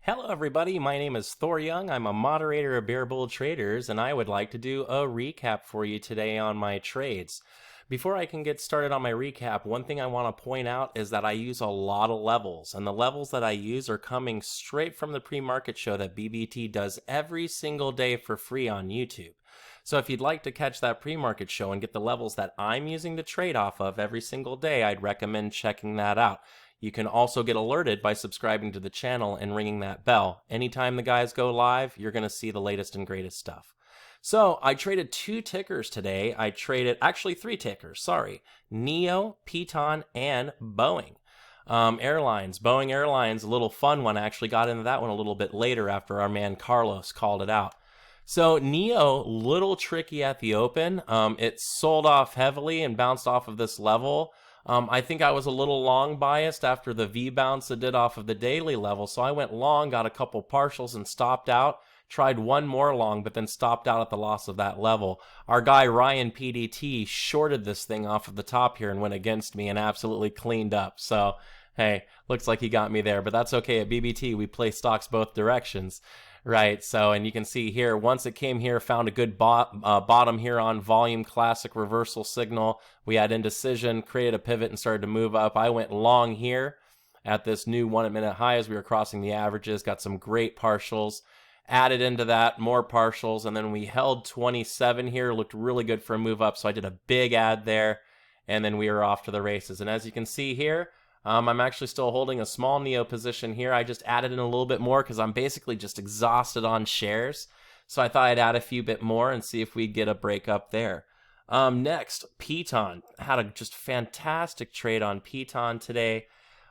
Hello, everybody. My name is Thor Young. I'm a moderator of Bear Bull Traders, and I would like to do a recap for you today on my trades. Before I can get started on my recap, one thing I want to point out is that I use a lot of levels, and the levels that I use are coming straight from the pre-market show that BBT does every single day for free on YouTube. So if you'd like to catch that pre-market show and get the levels that I'm using to trade off of every single day, I'd recommend checking that out. You can also get alerted by subscribing to the channel and ringing that bell. Anytime the guys go live, you're going to see the latest and greatest stuff. So I traded two tickers today. I traded, actually three tickers, sorry. NEO, Piton, and Boeing. Airlines, Boeing Airlines, a little fun one. I actually got into that one a little bit later after our man Carlos called it out. So NEO, little tricky at the open. It sold off heavily and bounced off of this level. I think I was a little long biased after the V bounce it did off of the daily level, so I went long, got a couple partials and stopped out. Tried one more long, but then stopped out at the loss of that level. Our guy Ryan PDT shorted this thing off of the top here and went against me and absolutely cleaned up. So, hey, looks like he got me there, but that's okay. At BBT, we play stocks both directions. Right, so, and you can see here, once it came here, found a good bottom here on volume, classic reversal signal. We had indecision, created a pivot, and started to move up. I went long here at this new 1 minute high as we were crossing the averages, got some great partials, added into that, more partials, and then we held 27 here, looked really good for a move up, so I did a big add there, and then we were off to the races. And as you can see here, I'm actually still holding a small NEO position here. I just added in a little bit more because I'm basically just exhausted on shares. So I thought I'd add a few bit more and see if we get a break up there. Next, Piton. Had a just fantastic trade on Piton today.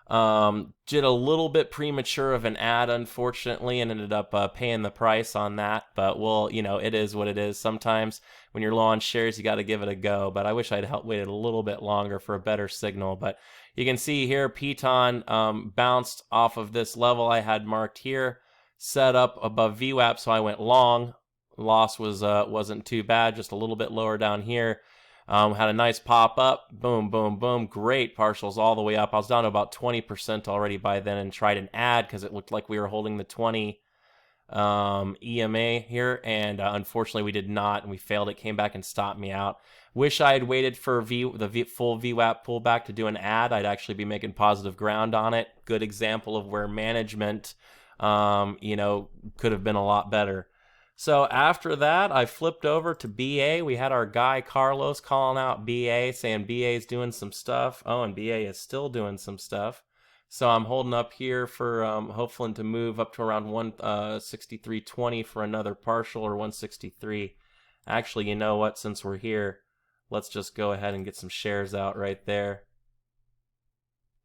Did a little bit premature of an ad, unfortunately, and ended up paying the price on that. But, well, you know, it is what it is. Sometimes when you're low on shares, you got to give it a go. But I wish I'd waited a little bit longer for a better signal. But you can see here, Piton bounced off of this level I had marked here, set up above VWAP, so I went long. Loss wasn't too bad, just a little bit lower down here. Had a nice pop up, boom, boom, boom, great partials all the way up. I was down to about 20% already by then and tried an ad because it looked like we were holding the 20 EMA here, and unfortunately we did not, and we failed. It came back and stopped me out. Wish I had waited for the full VWAP pullback to do an ad. I'd actually be making positive ground on it. Good example of where management, could have been a lot better. So after that, I flipped over to BA. We had our guy Carlos calling out BA, saying BA is doing some stuff. Oh, and BA is still doing some stuff. So I'm holding up here for hopefully to move up to around 163.20 for another partial, or 163. Actually, you know what? Since we're here, let's just go ahead and get some shares out right there.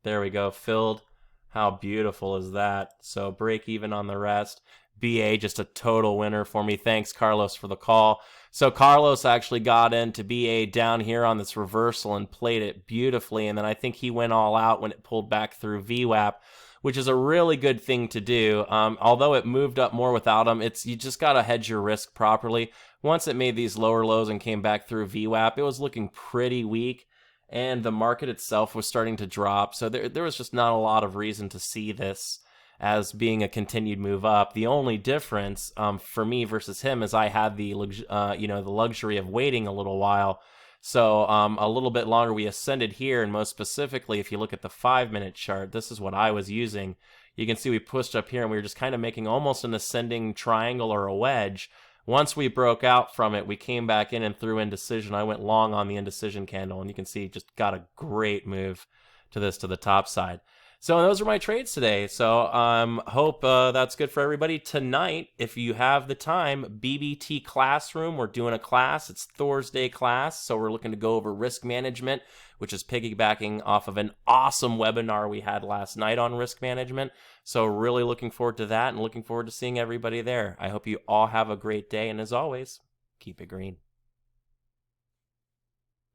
There we go, filled. How beautiful is that? So break even on the rest. BA, just a total winner for me. Thanks, Carlos, for the call. So Carlos actually got into BA down here on this reversal and played it beautifully, and then I think he went all out when it pulled back through VWAP, which is a really good thing to do. Although it moved up more without him, you just got to hedge your risk properly. Once it made these lower lows and came back through VWAP, it was looking pretty weak, and the market itself was starting to drop, so there was just not a lot of reason to see this as being a continued move up. The only difference for me versus him is I had the luxury of waiting a little while. So a little bit longer. We ascended here, and most specifically, if you look at the 5-minute chart, this is what I was using. You can see we pushed up here, and we were just kind of making almost an ascending triangle or a wedge. Once we broke out from it, we came back in and threw indecision. I went long on the indecision candle, and you can see just got a great move to the top side. So those are my trades today. So hope that's good for everybody. Tonight, if you have the time, BBT Classroom, we're doing a class. It's Thor's Day class. So we're looking to go over risk management, which is piggybacking off of an awesome webinar we had last night on risk management. So really looking forward to that and looking forward to seeing everybody there. I hope you all have a great day. And as always, keep it green.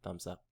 Thumbs up.